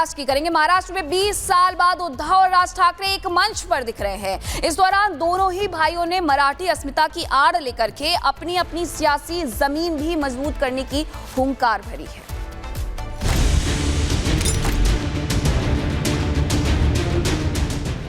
महाराष्ट्र की करेंगे। महाराष्ट्र में 20 साल बाद उद्धव और राज ठाकरे एक मंच पर दिख रहे हैं। इस दौरान दोनों ही भाइयों ने मराठी अस्मिता की आड़ लेकर के अपनी अपनी सियासी जमीन भी मजबूत करने की हुंकार भरी है।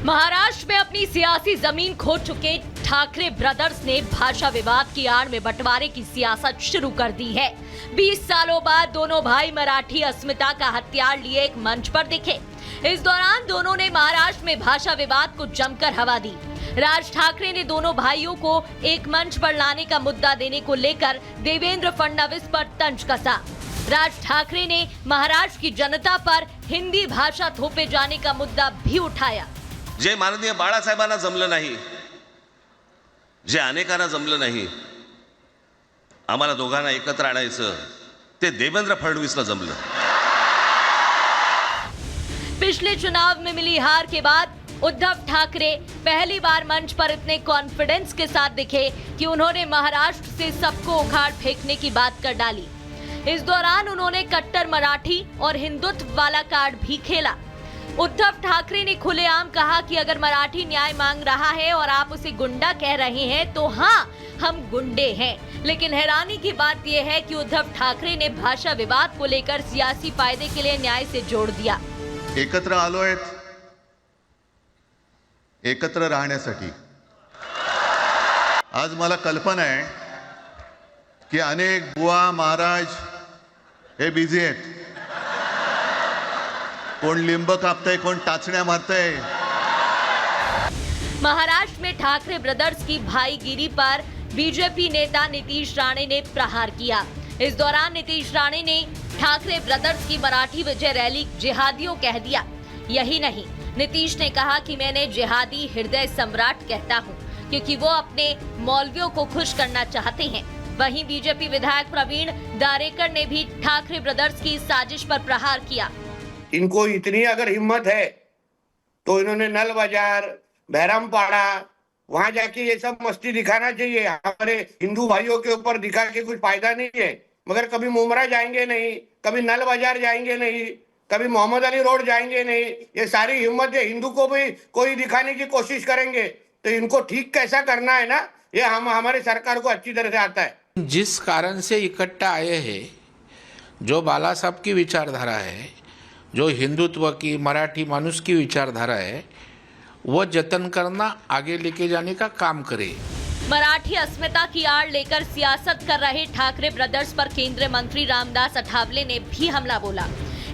महाराष्ट्र में अपनी सियासी जमीन खो चुके ठाकरे ब्रदर्स ने भाषा विवाद की आड़ में बंटवारे की सियासत शुरू कर दी है। 20 सालों बाद दोनों भाई मराठी अस्मिता का हथियार लिए एक मंच पर दिखे। इस दौरान दोनों ने महाराष्ट्र में भाषा विवाद को जमकर हवा दी। राज ठाकरे ने दोनों भाइयों को एक मंच पर लाने का मुद्दा देने को लेकर देवेंद्र फडणवीस पर तंज कसा। राज ठाकरे ने महाराष्ट्र की जनता पर हिंदी भाषा थोपे जाने का मुद्दा भी उठाया। जे माननीय बाळासाहेबांना जमलं नाही, जे अनेकांना जमलं नहीं, आम्हाला दोघांना एकत्र आणायचं ते देवेंद्र फडणवीसला जमलं। पिछले चुनाव में मिली हार के बाद उद्धव ठाकरे पहली बार मंच पर इतने कॉन्फिडेंस के साथ दिखे कि उन्होंने महाराष्ट्र से सबको उखाड़ फेंकने की बात कर डाली। इस दौरान उन्होंने कट्टर मराठी और हिंदुत्व वाला कार्ड भी खेला। उद्धव ठाकरे ने खुलेआम कहा कि अगर मराठी न्याय मांग रहा है और आप उसे गुंडा कह रहे हैं तो हाँ, हम गुंडे हैं। लेकिन हैरानी की बात यह है कि उद्धव ठाकरे ने भाषा विवाद को लेकर सियासी फायदे के लिए न्याय से जोड़ दिया। एकत्र आलोय एकत्र राहण्यासाठी। आज मला कल्पना आहे की अनेक बुवा महाराज हे बिझी आहेत। कोण लिंब कापतय, कोण टाचण्या मारतय। महाराष्ट्र में ठाकरे ब्रदर्स की भाईगिरी पर बीजेपी नेता नीतीश राणे ने प्रहार किया। इस दौरान नीतीश राणे ने ठाकरे ब्रदर्स की मराठी विजय रैली जिहादियों कह दिया। यही नहीं, नीतीश ने कहा कि मैंने जिहादी हृदय सम्राट कहता हूं क्योंकि वो अपने मौलवियों को खुश करना चाहते हैं। वहीं बीजेपी विधायक प्रवीण दारेकर ने भी ठाकरे ब्रदर्स की साजिश पर प्रहार किया। इनको इतनी अगर हिम्मत है तो इन्होंने नल बाजार, बहरामपाड़ा, वहां जाके ये सब मस्ती दिखाना चाहिए। हमारे हिंदू भाइयों के ऊपर दिखा के कुछ फायदा नहीं है। मगर कभी मुमरा जाएंगे नहीं, कभी नल बाजार जाएंगे नहीं, कभी मोहम्मद अली रोड जाएंगे नहीं। ये सारी हिम्मत है, हिंदू को भी कोई दिखाने की कोशिश करेंगे तो इनको ठीक कैसा करना है ना, ये हमारे सरकार को अच्छी तरह से आता है। जिस कारण से इकट्ठा आए हैं, जो बाला साहब की विचारधारा है, जो हिंदुत्व की, मराठी मानुष की विचारधारा है, वो जतन करना, आगे लेके जाने का काम करे। मराठी अस्मिता की आड़ लेकर सियासत कर रहे ठाकरे ब्रदर्स पर केंद्रीय मंत्री रामदास अठावले ने भी हमला बोला।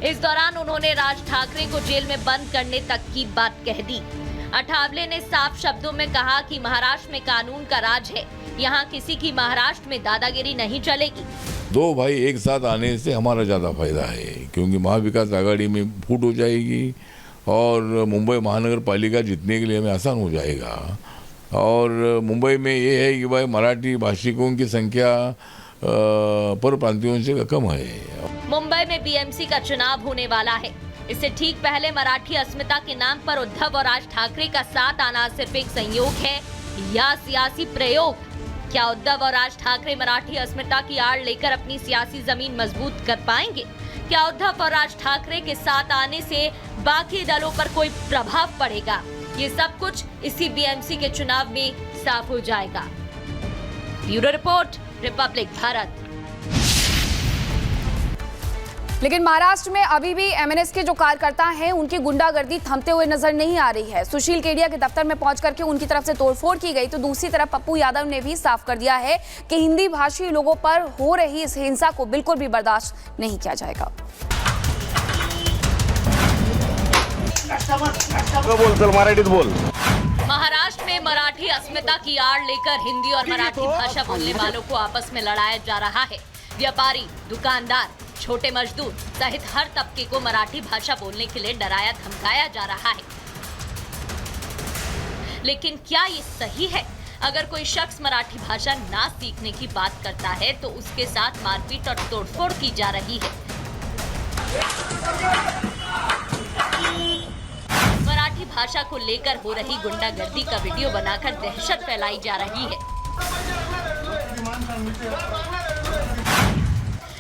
इस दौरान उन्होंने राज ठाकरे को जेल में बंद करने तक की बात कह दी। अठावले ने साफ शब्दों में कहा कि महाराष्ट्र में कानून का राज है, यहाँ किसी की महाराष्ट्र में दादागिरी नहीं चलेगी। दो भाई एक साथ आने से हमारा ज़्यादा फायदा है क्योंकि महाविकास आघाड़ी में फूट हो जाएगी और मुंबई महानगर पालिका जीतने के लिए हमें आसान हो जाएगा। और मुंबई में ये है कि भाई मराठी भाषिकों की संख्या पर प्रांतियों से कम है। मुंबई में बीएमसी का चुनाव होने वाला है। इससे ठीक पहले मराठी अस्मिता के नाम पर उद्धव और राज ठाकरे का साथ आना सिर्फ एक संयोग है या सियासी प्रयोग? क्या उद्धव और राज ठाकरे मराठी अस्मिता की आड़ लेकर अपनी सियासी जमीन मजबूत कर पाएंगे? क्या उद्धव और राज ठाकरे के साथ आने से बाकी दलों पर कोई प्रभाव पड़ेगा? ये सब कुछ इसी बीएमसी के चुनाव में साफ हो जाएगा। Bureau report, Republic Bharat. लेकिन महाराष्ट्र में अभी भी एमएनएस के जो कार्यकर्ता हैं उनकी गुंडागर्दी थमते हुए नजर नहीं आ रही है। सुशील केडिया के दफ्तर में पहुंच करके उनकी तरफ से तोड़फोड़ की गई, तो दूसरी तरफ पप्पू यादव ने भी साफ कर दिया है कि हिंदी भाषी लोगों पर हो रही इस हिंसा को बिल्कुल भी बर्दाश्त नहीं किया जाएगा। महाराष्ट्र में मराठी अस्मिता की आड़ लेकर हिंदी और मराठी भाषा बोलने वालों को आपस में लड़ाया जा रहा है। व्यापारी, दुकानदार, छोटे मजदूर सहित हर तबके को मराठी भाषा बोलने के लिए डराया धमकाया जा रहा है। लेकिन क्या ये सही है? अगर कोई शख्स मराठी भाषा ना सीखने की बात करता है तो उसके साथ मारपीट और तोड़फोड़ की जा रही है। मराठी भाषा को लेकर हो रही गुंडागर्दी का वीडियो बनाकर दहशत फैलाई जा रही है।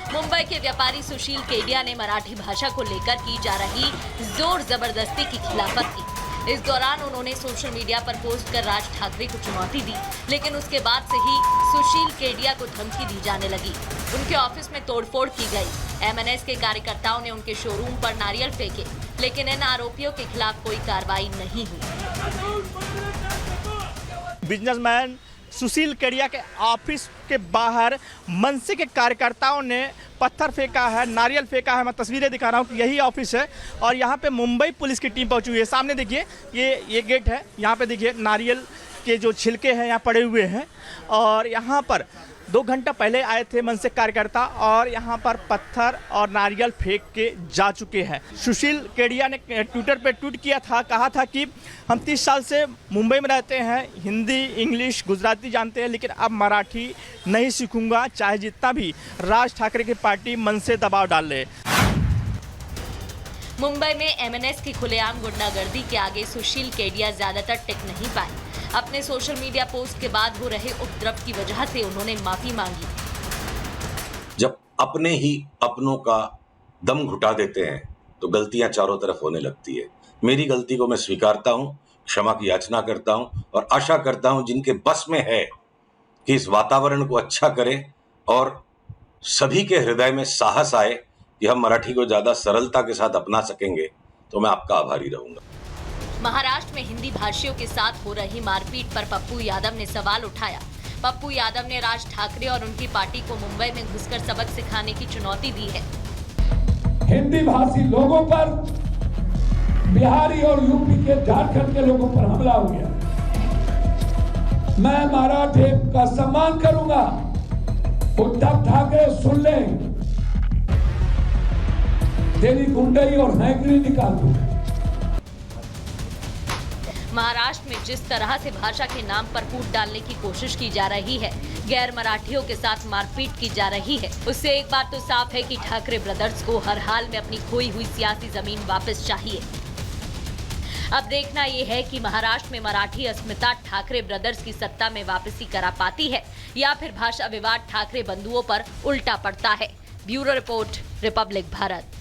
मुंबई के व्यापारी सुशील केडिया ने मराठी भाषा को लेकर की जा रही जोर जबरदस्ती की खिलाफत की। इस दौरान उन्होंने सोशल मीडिया पर पोस्ट कर राज ठाकरे को चुनौती दी, लेकिन उसके बाद से ही सुशील केडिया को धमकी दी जाने लगी। उनके ऑफिस में तोड़फोड़ की गई। एमएनएस के कार्यकर्ताओं ने उनके शोरूम पर नारियल फेंके, लेकिन इन आरोपियों के खिलाफ कोई कार्रवाई नहीं हुई। बिजनेसमैन सुशील केडिया के ऑफिस के बाहर मनसे के कार्यकर्ताओं ने पत्थर फेंका है, नारियल फेंका है। मैं तस्वीरें दिखा रहा हूँ कि यही ऑफिस है और यहाँ पे मुंबई पुलिस की टीम पहुँची हुई है। सामने देखिए ये गेट है, यहाँ पे देखिए नारियल के जो छिलके हैं यहाँ पड़े हुए हैं और यहाँ पर 2 घंटा पहले आए थे मनसे कार्यकर्ता और यहाँ पर पत्थर और नारियल फेंक के जा चुके हैं। सुशील केडिया ने ट्विटर पे ट्वीट किया था, कहा था कि हम 30 साल से मुंबई में रहते हैं, हिंदी, इंग्लिश, गुजराती जानते हैं, लेकिन अब मराठी नहीं सीखूंगा, चाहे जितना भी राज ठाकरे की पार्टी मन से दबाव डाल ले। मुंबई में एमएनएस की खुलेआम गुंडागर्दी के आगे सुशील केडिया ज्यादातर टिक नहीं पाए। अपने सोशल मीडिया पोस्ट के बाद हो रहे उपद्रव की वजह से उन्होंने माफी मांगी। जब अपने ही अपनों का दम घुटा देते हैं तो गलतियां चारों तरफ होने लगती है। मेरी गलती को मैं स्वीकारता हूं, क्षमा की याचना करता हूं और आशा करता हूं जिनके बस में है कि इस वातावरण को अच्छा करें और सभी के हृदय में साहस आए कि हम मराठी को ज्यादा सरलता के साथ अपना सकेंगे, तो मैं आपका आभारी रहूंगा। महाराष्ट्र में हिंदी भाषियों के साथ हो रही मारपीट पर पप्पू यादव ने सवाल उठाया। पप्पू यादव ने राज ठाकरे और उनकी पार्टी को मुंबई में घुसकर सबक सिखाने की चुनौती दी है। हिंदी भाषी लोगों पर, बिहारी और यूपी के, झारखंड के लोगों पर हमला हो गया। मैं मराठी का सम्मान करूंगा। उद्धव ठाकरे सुन ले, तेरी गुंडई और हैंकड़ी निकाल दूं। महाराष्ट्र में जिस तरह से भाषा के नाम पर फूट डालने की कोशिश की जा रही है, गैर मराठियों के साथ मारपीट की जा रही है, उससे एक बात तो साफ है कि ठाकरे ब्रदर्स को हर हाल में अपनी खोई हुई सियासी जमीन वापस चाहिए। अब देखना ये है कि महाराष्ट्र में मराठी अस्मिता ठाकरे ब्रदर्स की सत्ता में वापसी करा पाती है या फिर भाषा विवाद ठाकरे बंधुओं पर उल्टा पड़ता है। Bureau report, Republic Bharat.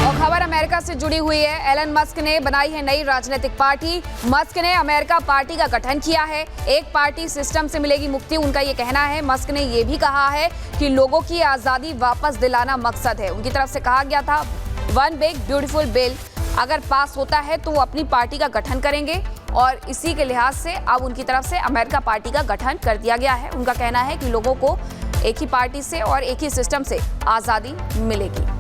और खबर अमेरिका से जुड़ी हुई है। एलन मस्क ने बनाई है नई राजनीतिक पार्टी। मस्क ने अमेरिका पार्टी का गठन किया है। एक पार्टी सिस्टम से मिलेगी मुक्ति, उनका ये कहना है। मस्क ने ये भी कहा है कि लोगों की आज़ादी वापस दिलाना मकसद है। उनकी तरफ से कहा गया था, वन बिग ब्यूटीफुल बिल अगर पास होता है तो वो अपनी पार्टी का गठन करेंगे और इसी के लिहाज से अब उनकी तरफ से अमेरिका पार्टी का गठन कर दिया गया है। उनका कहना है कि लोगों को एक ही पार्टी से और एक ही सिस्टम से आज़ादी मिलेगी।